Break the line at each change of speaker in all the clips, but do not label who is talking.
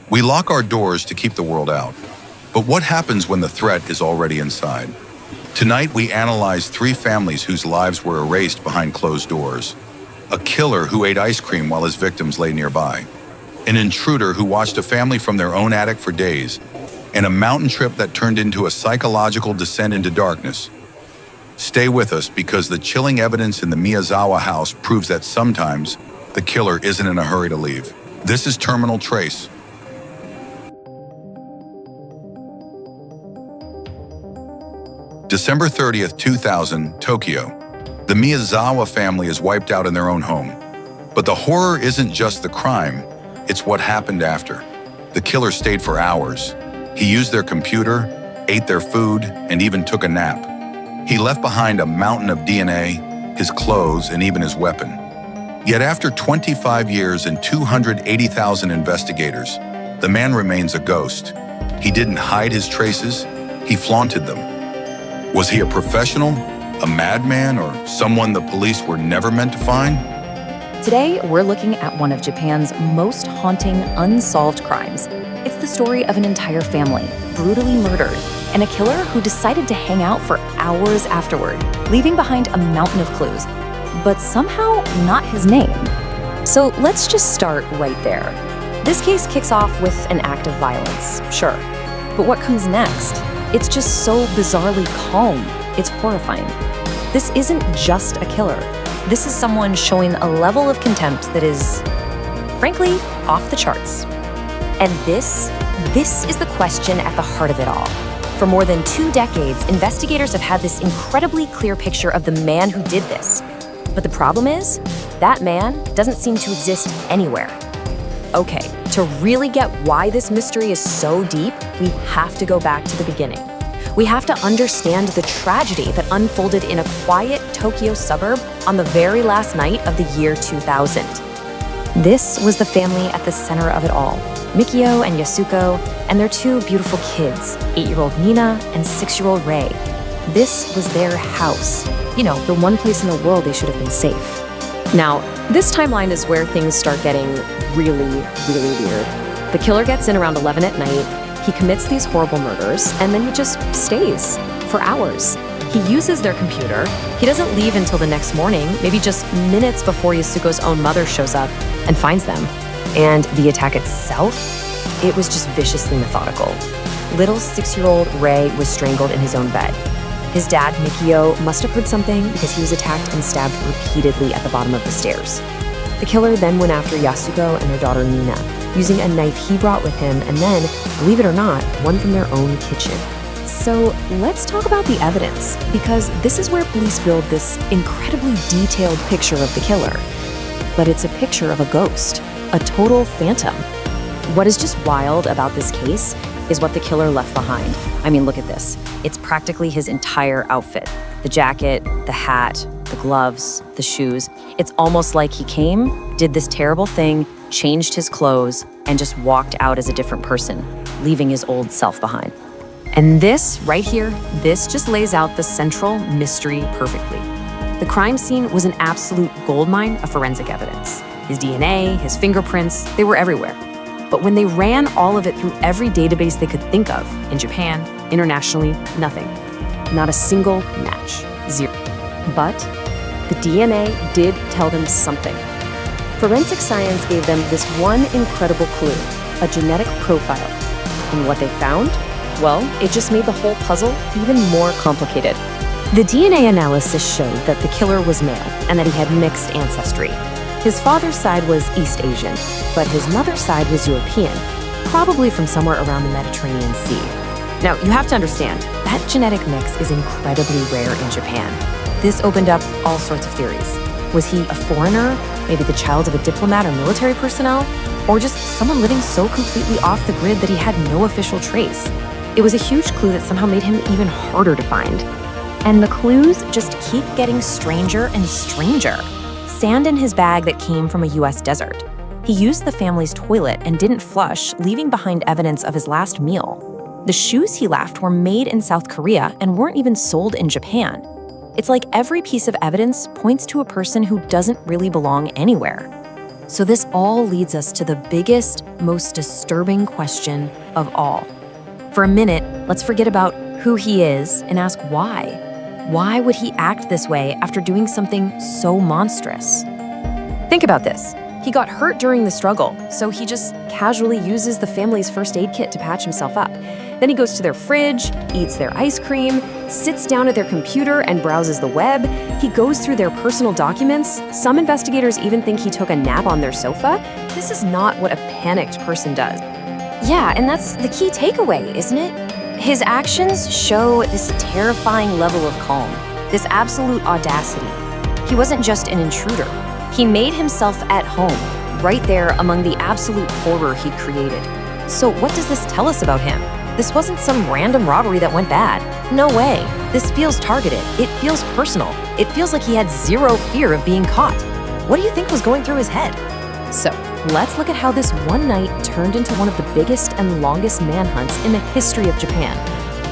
We lock our doors to keep the world out. But what happens when the threat is already inside? Tonight, we analyze 3 families whose lives were erased behind closed doors. A killer who ate ice cream while his victims lay nearby. An intruder who watched a family from their own attic for days. And a mountain trip that turned into a psychological descent into darkness. Stay with us because the chilling evidence in the Miyazawa house proves that sometimes the killer isn't in a hurry to leave. This is Terminal Trace. December 30th, 2000, Tokyo. The Miyazawa family is wiped out in their own home. But the horror isn't just the crime, it's what happened after. The killer stayed for hours. He used their computer, ate their food, and even took a nap. He left behind a mountain of DNA, his clothes, and even his weapon. Yet after 25 years and 280,000 investigators, the man remains a ghost. He didn't hide his traces, he flaunted them. Was he a professional, a madman, or someone the police were never meant to find?
Today, we're looking at one of Japan's most haunting unsolved crimes. It's the story of an entire family, brutally murdered, and a killer who decided to hang out for hours afterward, leaving behind a mountain of clues, but somehow not his name. So let's just start right there. This case kicks off with an act of violence, sure. But what comes next? It's just so bizarrely calm. It's horrifying. This isn't just a killer. This is someone showing a level of contempt that is, frankly, off the charts. And this is the question at the heart of it all. For more than 2 decades, investigators have had this incredibly clear picture of the man who did this. But the problem is, that man doesn't seem to exist anywhere. Okay, to really get why this mystery is so deep, we have to go back to the beginning. We have to understand the tragedy that unfolded in a quiet Tokyo suburb on the very last night of the year 2000. This was the family at the center of it all, Mikio and Yasuko, and their 2 beautiful kids, 8-year-old Nina and 6-year-old Rei. This was their house. You know, the one place in the world they should have been safe. Now, this timeline is where things start getting really, really weird. The killer gets in around 11 at night, he commits these horrible murders, and then he just stays for hours. He uses their computer, he doesn't leave until the next morning, maybe just minutes before Yasuko's own mother shows up and finds them. And the attack itself, it was just viciously methodical. Little 6-year-old Rei was strangled in his own bed. His dad, Mikio, must have heard something because he was attacked and stabbed repeatedly at the bottom of the stairs. The killer then went after Yasuko and their daughter Nina, using a knife he brought with him and then, believe it or not, one from their own kitchen. So let's talk about the evidence, because this is where police build this incredibly detailed picture of the killer. But it's a picture of a ghost, a total phantom. What is just wild about this case is what the killer left behind. I mean, look at this. It's practically his entire outfit. The jacket, the hat, the gloves, the shoes. It's almost like he came, did this terrible thing, changed his clothes, and just walked out as a different person, leaving his old self behind. And this, right here, this just lays out the central mystery perfectly. The crime scene was an absolute goldmine of forensic evidence. His DNA, his fingerprints, they were everywhere. But when they ran all of it through every database they could think of, in Japan, internationally, nothing. Not a single match. 0. But the DNA did tell them something. Forensic science gave them this one incredible clue, a genetic profile. And what they found? Well, it just made the whole puzzle even more complicated. The DNA analysis showed that the killer was male and that he had mixed ancestry. His father's side was East Asian, but his mother's side was European, probably from somewhere around the Mediterranean Sea. Now, you have to understand, that genetic mix is incredibly rare in Japan. This opened up all sorts of theories. Was he a foreigner, maybe the child of a diplomat or military personnel, or just someone living so completely off the grid that he had no official trace? It was a huge clue that somehow made him even harder to find. And the clues just keep getting stranger and stranger. Sand in his bag that came from a US desert. He used the family's toilet and didn't flush, leaving behind evidence of his last meal. The shoes he left were made in South Korea and weren't even sold in Japan. It's like every piece of evidence points to a person who doesn't really belong anywhere. So this all leads us to the biggest, most disturbing question of all. For a minute, let's forget about who he is and ask why. Why would he act this way after doing something so monstrous? Think about this. He got hurt during the struggle, so he just casually uses the family's first aid kit to patch himself up. Then he goes to their fridge, eats their ice cream, sits down at their computer and browses the web. He goes through their personal documents. Some investigators even think he took a nap on their sofa. This is not what a panicked person does. Yeah, and that's the key takeaway, isn't it? His actions show this terrifying level of calm, this absolute audacity. He wasn't just an intruder. He made himself at home, right there among the absolute horror he'd created. So what does this tell us about him? This wasn't some random robbery that went bad. No way. This feels targeted. It feels personal. It feels like he had zero fear of being caught. What do you think was going through his head? So, let's look at how this one night turned into one of the biggest and longest manhunts in the history of Japan,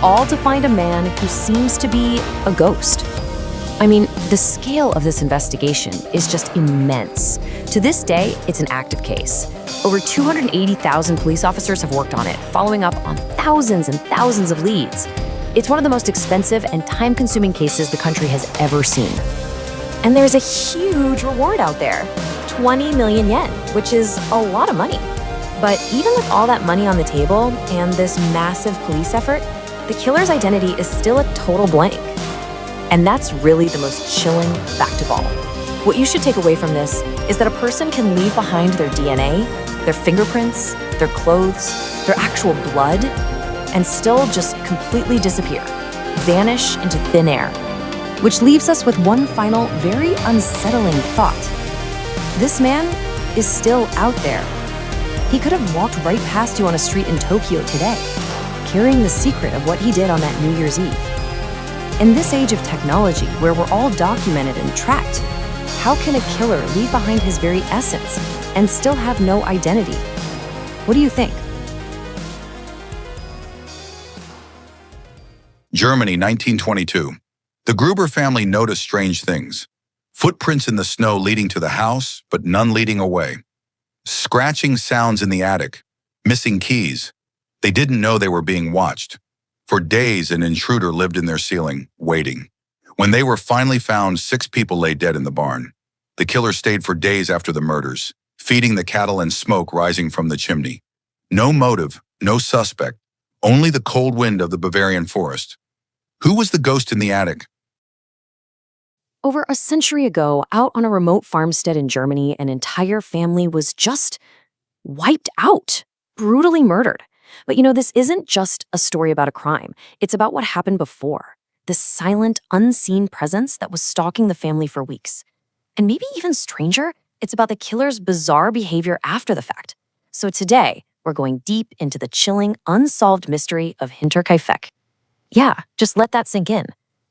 all to find a man who seems to be a ghost. I mean, the scale of this investigation is just immense. To this day, it's an active case. Over 280,000 police officers have worked on it, following up on thousands and thousands of leads. It's one of the most expensive and time-consuming cases the country has ever seen. And there's a huge reward out there, 20 million yen, which is a lot of money. But even with all that money on the table and this massive police effort, the killer's identity is still a total blank. And that's really the most chilling fact of all. What you should take away from this is that a person can leave behind their DNA, their fingerprints, their clothes, their actual blood, and still just completely disappear, vanish into thin air. Which leaves us with one final, very unsettling thought. This man is still out there. He could have walked right past you on a street in Tokyo today, carrying the secret of what he did on that New Year's Eve. In this age of technology, where we're all documented and tracked, how can a killer leave behind his very essence and still have no identity? What do you think?
Germany, 1922. The Gruber family noticed strange things. Footprints in the snow leading to the house, but none leading away. Scratching sounds in the attic. Missing keys. They didn't know they were being watched. For days, an intruder lived in their ceiling, waiting. When they were finally found, 6 people lay dead in the barn. The killer stayed for days after the murders, feeding the cattle and smoke rising from the chimney. No motive, no suspect, only the cold wind of the Bavarian forest. Who was the ghost in the attic?
Over a century ago, out on a remote farmstead in Germany, an entire family was just wiped out, brutally murdered. But this isn't just a story about a crime. It's about what happened before. This silent, unseen presence that was stalking the family for weeks. And maybe even stranger, it's about the killer's bizarre behavior after the fact. So today, we're going deep into the chilling, unsolved mystery of Hinterkaifeck. Yeah, just let that sink in.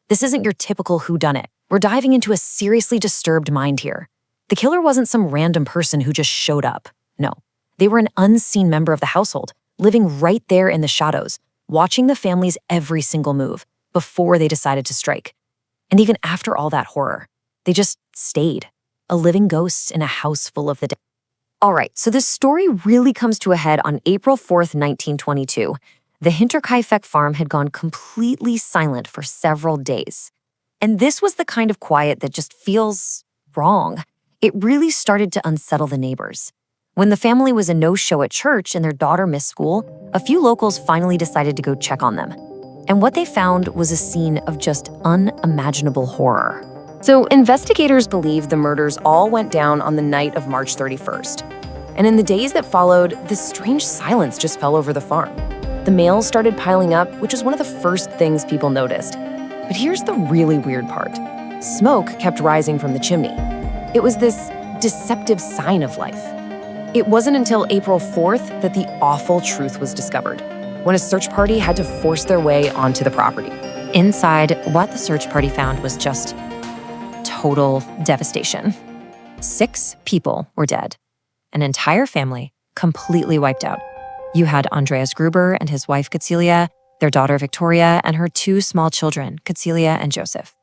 This isn't your typical whodunit. We're diving into a seriously disturbed mind here. The killer wasn't some random person who just showed up. No, they were an unseen member of the household, living right there in the shadows, watching the family's every single move before they decided to strike. And even after all that horror, they just stayed, a living ghost in a house full of the dead. All right, so this story really comes to a head on April 4th, 1922. The Hinterkaifeck farm had gone completely silent for several days. And this was the kind of quiet that just feels wrong. It really started to unsettle the neighbors. When the family was a no-show at church and their daughter missed school, a few locals finally decided to go check on them. And what they found was a scene of just unimaginable horror. So investigators believe the murders all went down on the night of March 31st. And in the days that followed, this strange silence just fell over the farm. The mails started piling up, which was one of the first things people noticed. But here's the really weird part. Smoke kept rising from the chimney. It was this deceptive sign of life. It wasn't until April 4th that the awful truth was discovered, when a search party had to force their way onto the property. Inside, what the search party found was just total devastation. 6 people were dead. An entire family completely wiped out. You had Andreas Gruber and his wife Cecilia, their daughter Victoria, and her 2 small children, Cecilia and Joseph.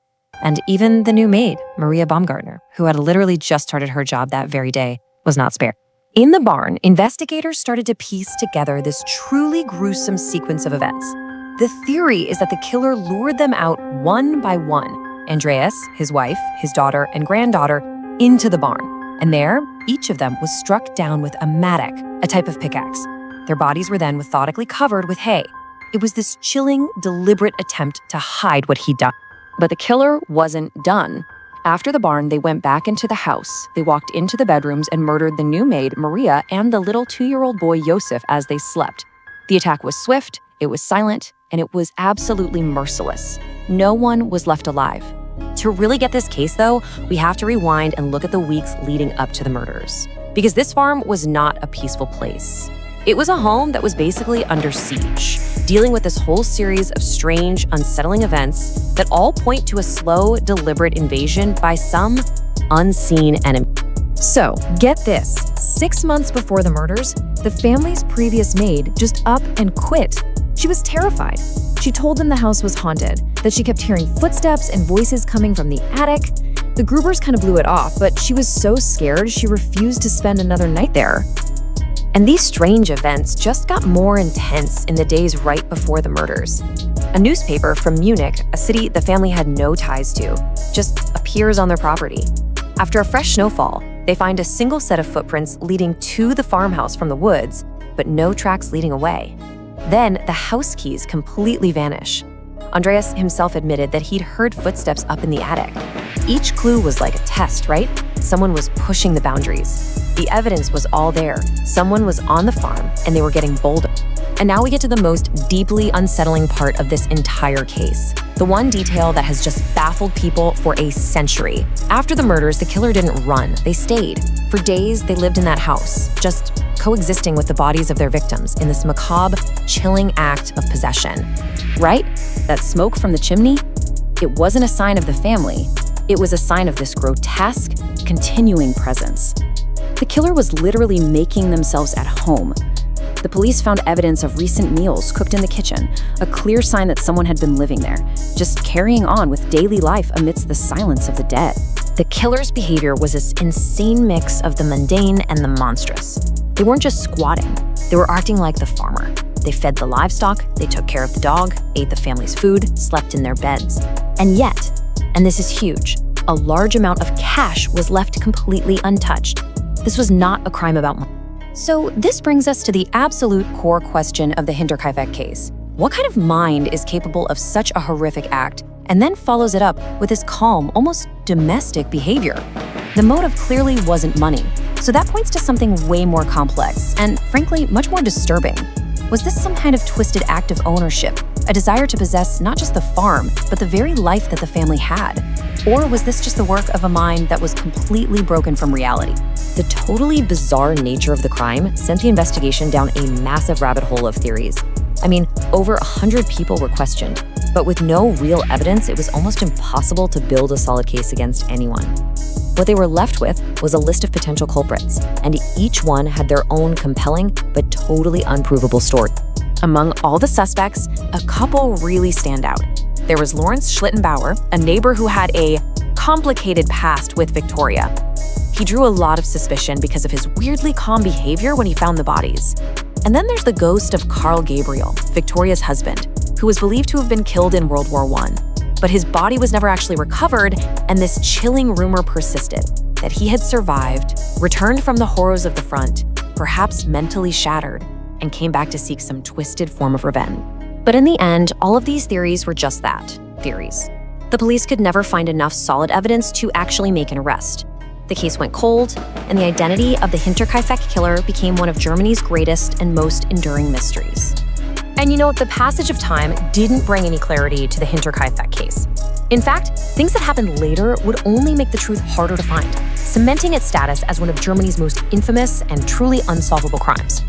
And even the new maid, Maria Baumgartner, who had literally just started her job that very day, was not spared. In the barn, investigators started to piece together this truly gruesome sequence of events. The theory is that the killer lured them out one by one, Andreas, his wife, his daughter, and granddaughter, into the barn. And there, each of them was struck down with a mattock, a type of pickaxe. Their bodies were then methodically covered with hay. It was this chilling, deliberate attempt to hide what he'd done. But the killer wasn't done. After the barn, they went back into the house. They walked into the bedrooms and murdered the new maid, Maria, and the little 2-year-old boy, Josef, as they slept. The attack was swift, it was silent, and it was absolutely merciless. No one was left alive. To really get this case, though, we have to rewind and look at the weeks leading up to the murders. Because this farm was not a peaceful place. It was a home that was basically under siege, dealing with this whole series of strange, unsettling events that all point to a slow, deliberate invasion by some unseen enemy. So, get this. 6 months before the murders, the family's previous maid just up and quit. She was terrified. She told them the house was haunted, that she kept hearing footsteps and voices coming from the attic. The Grubers kind of blew it off, but she was so scared she refused to spend another night there. And these strange events just got more intense in the days right before the murders. A newspaper from Munich, a city the family had no ties to, just appears on their property. After a fresh snowfall, they find a single set of footprints leading to the farmhouse from the woods, but no tracks leading away. Then the house keys completely vanish. Andreas himself admitted that he'd heard footsteps up in the attic. Each clue was like a test, right? Someone was pushing the boundaries. The evidence was all there. Someone was on the farm, and they were getting bolder. And now we get to the most deeply unsettling part of this entire case. The one detail that has just baffled people for a century. After the murders, the killer didn't run. They stayed. For days, they lived in that house, just coexisting with the bodies of their victims in this macabre, chilling act of possession. Right? That smoke from the chimney? It wasn't a sign of the family. It was a sign of this grotesque, continuing presence. The killer was literally making themselves at home. The police found evidence of recent meals cooked in the kitchen, a clear sign that someone had been living there, just carrying on with daily life amidst the silence of the dead. The killer's behavior was this insane mix of the mundane and the monstrous. They weren't just squatting, they were acting like the farmer. They fed the livestock, they took care of the dog, ate the family's food, slept in their beds. And yet, and this is huge, a large amount of cash was left completely untouched. This was not a crime about money. So this brings us to the absolute core question of the Hinterkaifeck case. What kind of mind is capable of such a horrific act and then follows it up with this calm, almost domestic behavior? The motive clearly wasn't money, so that points to something way more complex and, frankly, much more disturbing. Was this some kind of twisted act of ownership, a desire to possess not just the farm, but the very life that the family had? Or was this just the work of a mind that was completely broken from reality? The totally bizarre nature of the crime sent the investigation down a massive rabbit hole of theories. I mean, over 100 people were questioned, but with no real evidence, it was almost impossible to build a solid case against anyone. What they were left with was a list of potential culprits, and each one had their own compelling but totally unprovable story. Among all the suspects, a couple really stand out. There was Lawrence Schlittenbauer, a neighbor who had a complicated past with Victoria. He drew a lot of suspicion because of his weirdly calm behavior when he found the bodies. And then there's the ghost of Carl Gabriel, Victoria's husband, who was believed to have been killed in World War I. But his body was never actually recovered, and this chilling rumor persisted that he had survived, returned from the horrors of the front, perhaps mentally shattered, and came back to seek some twisted form of revenge. But in the end, all of these theories were just that, theories. The police could never find enough solid evidence to actually make an arrest. The case went cold, and the identity of the Hinterkaifeck killer became one of Germany's greatest and most enduring mysteries. And you know, the passage of time didn't bring any clarity to the Hinterkaifeck case. In fact, things that happened later would only make the truth harder to find, cementing its status as one of Germany's most infamous and truly unsolvable crimes.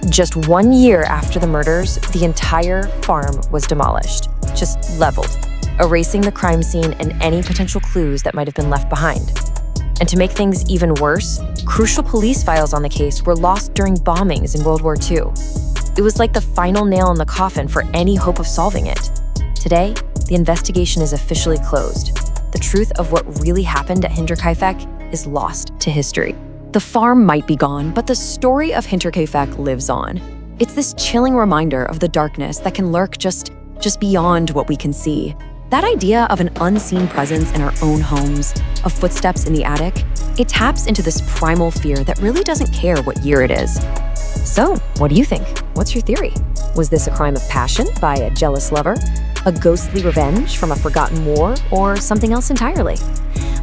Just 1 year after the murders, the entire farm was demolished, just leveled, erasing the crime scene and any potential clues that might have been left behind. And to make things even worse, crucial police files on the case were lost during bombings in World War II. It was like the final nail in the coffin for any hope of solving it. Today, the investigation is officially closed. The truth of what really happened at Hinterkaifeck is lost to history. The farm might be gone, but the story of Hinterkaifeck lives on. It's this chilling reminder of the darkness that can lurk just beyond what we can see. That idea of an unseen presence in our own homes, of footsteps in the attic, it taps into this primal fear that really doesn't care what year it is. So, what do you think? What's your theory? Was this a crime of passion by a jealous lover, a ghostly revenge from a forgotten war, or something else entirely?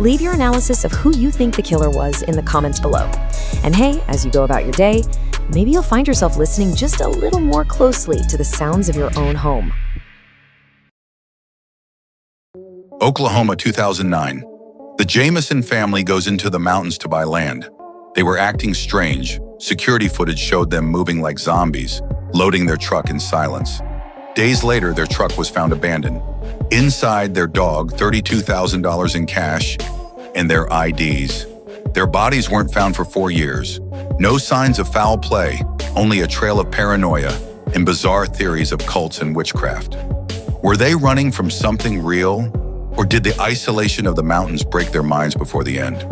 Leave your analysis of who you think the killer was in the comments below. And hey, as you go about your day, maybe you'll find yourself listening just a little more closely to the sounds of your own home.
Oklahoma, 2009. The Jamison family goes into the mountains to buy land. They were acting strange. Security footage showed them moving like zombies, loading their truck in silence. Days later, their truck was found abandoned. Inside, their dog, $32,000 in cash, and their IDs. Their bodies weren't found for 4 years. No signs of foul play, only a trail of paranoia and bizarre theories of cults and witchcraft. Were they running from something real, or did the isolation of the mountains break their minds before the end?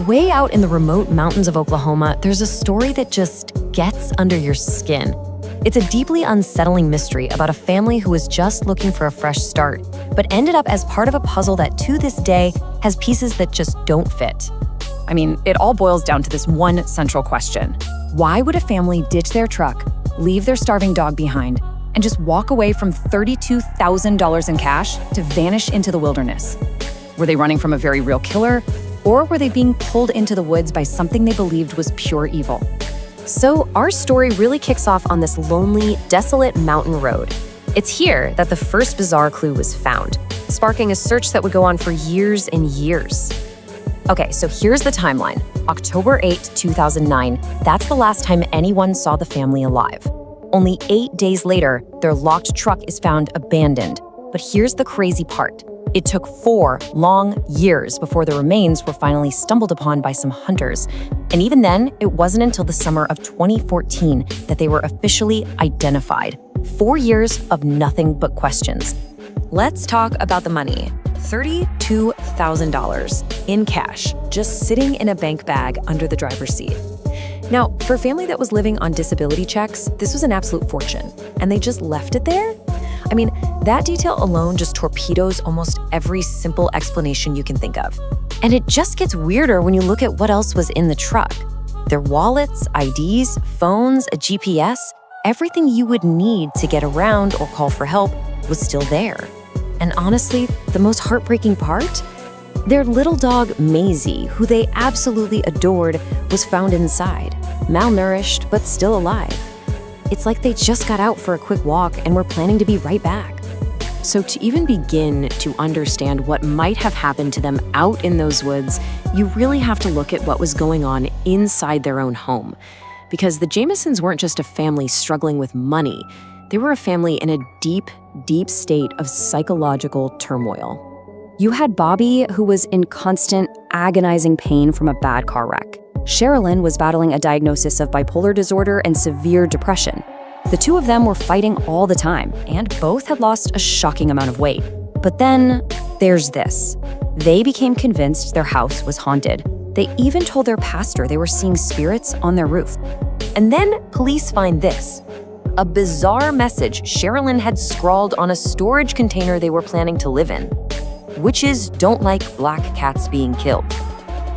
Way out in the remote mountains of Oklahoma, there's a story that just gets under your skin. It's a deeply unsettling mystery about a family who was just looking for a fresh start, but ended up as part of a puzzle that to this day has pieces that just don't fit. I mean, it all boils down to this one central question. Why would a family ditch their truck, leave their starving dog behind, and just walk away from $32,000 in cash to vanish into the wilderness? Were they running from a very real killer, or were they being pulled into the woods by something they believed was pure evil? So our story really kicks off on this lonely, desolate mountain road. It's here that the first bizarre clue was found, sparking a search that would go on for years and years. Okay, so here's the timeline. October 8, 2009, that's the last time anyone saw the family alive. Only 8 days later, their locked truck is found abandoned. But here's the crazy part. It took 4 long years before the remains were finally stumbled upon by some hunters. And even then, it wasn't until the summer of 2014 that they were officially identified. 4 years of nothing but questions. Let's talk about the money. $32,000 in cash, just sitting in a bank bag under the driver's seat. Now, for a family that was living on disability checks, this was an absolute fortune. And they just left it there? I mean, that detail alone just torpedoes almost every simple explanation you can think of. And it just gets weirder when you look at what else was in the truck. Their wallets, IDs, phones, a GPS, everything you would need to get around or call for help was still there. And honestly, the most heartbreaking part? Their little dog, Maisie, who they absolutely adored, was found inside, malnourished but still alive. It's like they just got out for a quick walk and were planning to be right back. So to even begin to understand what might have happened to them out in those woods, you really have to look at what was going on inside their own home. Because the Jamisons weren't just a family struggling with money. They were a family in a deep, deep state of psychological turmoil. You had Bobby, who was in constant, agonizing pain from a bad car wreck. Sherilyn was battling a diagnosis of bipolar disorder and severe depression. The two of them were fighting all the time, and both had lost a shocking amount of weight. But then, there's this. They became convinced their house was haunted. They even told their pastor they were seeing spirits on their roof. And then police find this. A bizarre message Sherilyn had scrawled on a storage container they were planning to live in. Witches don't like black cats being killed.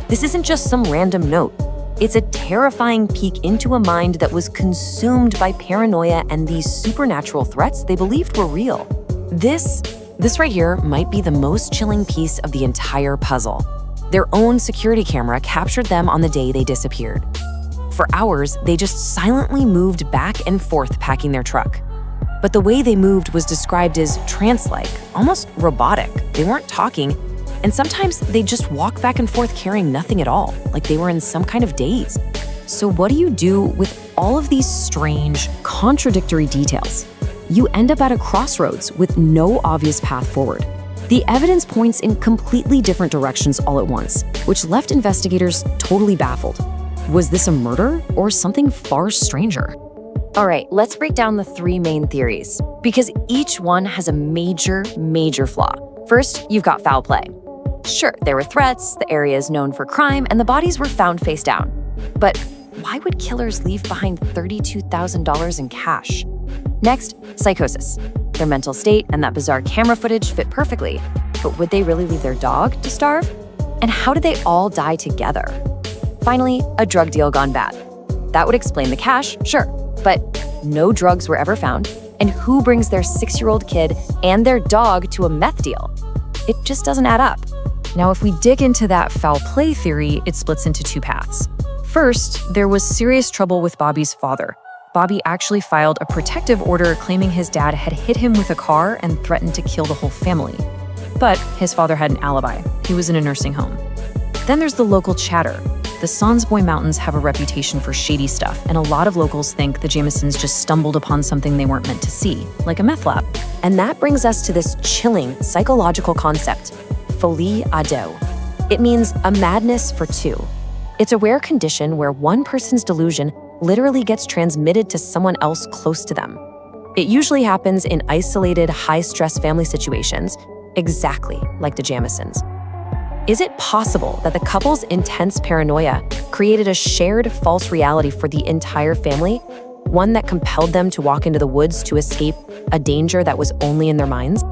This isn't just some random note. It's a terrifying peek into a mind that was consumed by paranoia and these supernatural threats they believed were real. This right here might be the most chilling piece of the entire puzzle. Their own security camera captured them on the day they disappeared. For hours, they just silently moved back and forth packing their truck. But the way they moved was described as trance-like, almost robotic. They weren't talking, and sometimes they'd just walk back and forth carrying nothing at all, like they were in some kind of daze. So what do you do with all of these strange, contradictory details? You end up at a crossroads with no obvious path forward. The evidence points in completely different directions all at once, which left investigators totally baffled. Was this a murder or something far stranger? All right, let's break down the 3 main theories, because each one has a major, major flaw. First, you've got foul play. Sure, there were threats, the area is known for crime, and the bodies were found face down. But why would killers leave behind $32,000 in cash? Next, psychosis. Their mental state and that bizarre camera footage fit perfectly. But would they really leave their dog to starve? And how did they all die together? Finally, a drug deal gone bad. That would explain the cash, sure, but no drugs were ever found. And who brings their 6-year-old kid and their dog to a meth deal? It just doesn't add up.
Now, if we dig into that foul play theory, it splits into two paths. First, there was serious trouble with Bobby's father. Bobby actually filed a protective order claiming his dad had hit him with a car and threatened to kill the whole family. But his father had an alibi. He was in a nursing home. Then there's the local chatter. The Sansboy Mountains have a reputation for shady stuff, and a lot of locals think the Jamisons just stumbled upon something they weren't meant to see, like a meth lab.
And that brings us to this chilling psychological concept, folie à deux. It means a madness for two. It's a rare condition where one person's delusion literally gets transmitted to someone else close to them. It usually happens in isolated, high-stress family situations, exactly like the Jamisons. Is it possible that the couple's intense paranoia created a shared false reality for the entire family, one that compelled them to walk into the woods to escape a danger that was only in their minds?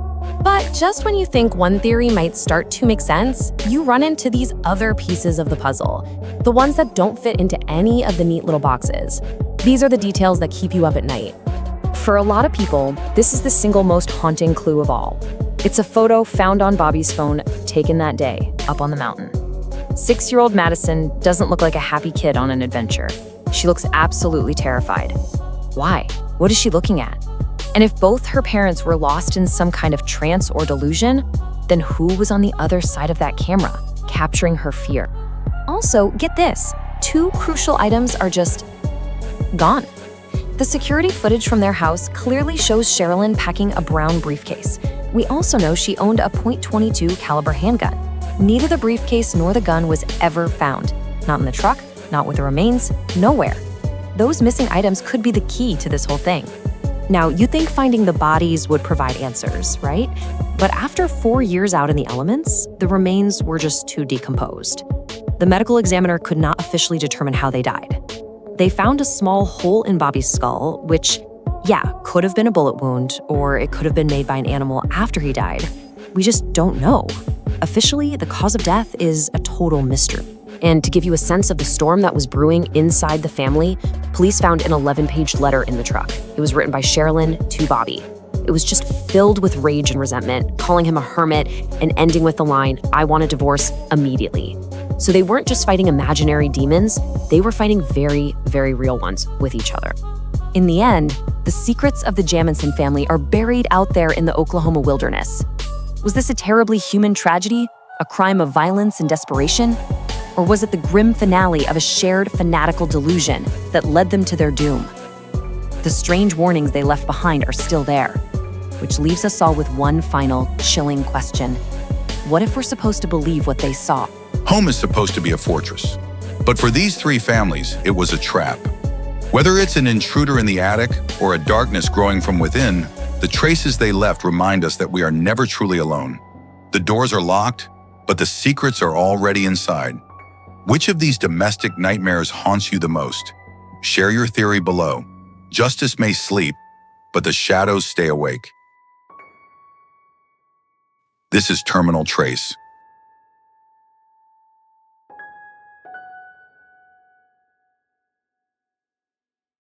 But just when you think one theory might start to make sense, you run into these other pieces of the puzzle, the ones that don't fit into any of the neat little boxes. These are the details that keep you up at night. For a lot of people, this is the single most haunting clue of all. It's a photo found on Bobby's phone taken that day, up on the mountain. 6-year-old Madison doesn't look like a happy kid on an adventure. She looks absolutely terrified. Why? What is she looking at? And if both her parents were lost in some kind of trance or delusion, then who was on the other side of that camera, capturing her fear? Also, get this, 2 crucial items are just gone. The security footage from their house clearly shows Sherilyn packing a brown briefcase. We also know she owned a .22 caliber handgun. Neither the briefcase nor the gun was ever found. Not in the truck, not with the remains, nowhere. Those missing items could be the key to this whole thing. Now, you think finding the bodies would provide answers, right? But after 4 years out in the elements, the remains were just too decomposed. The medical examiner could not officially determine how they died. They found a small hole in Bobby's skull, which, yeah, could have been a bullet wound, or it could have been made by an animal after he died. We just don't know. Officially, the cause of death is a total mystery. And to give you a sense of the storm that was brewing inside the family, police found an 11-page letter in the truck. It was written by Sherilyn to Bobby. It was just filled with rage and resentment, calling him a hermit and ending with the line, "I want a divorce immediately." So they weren't just fighting imaginary demons, they were fighting very, very real ones with each other. In the end, the secrets of the Jamison family are buried out there in the Oklahoma wilderness. Was this a terribly human tragedy, a crime of violence and desperation? Or was it the grim finale of a shared fanatical delusion that led them to their doom? The strange warnings they left behind are still there, which leaves us all with one final chilling question. What if we're supposed to believe what they saw?
Home is supposed to be a fortress. But for these 3 families, it was a trap. Whether it's an intruder in the attic or a darkness growing from within, the traces they left remind us that we are never truly alone. The doors are locked, but the secrets are already inside. Which of these domestic nightmares haunts you the most? Share your theory below. Justice may sleep, but the shadows stay awake. This is Terminal Trace.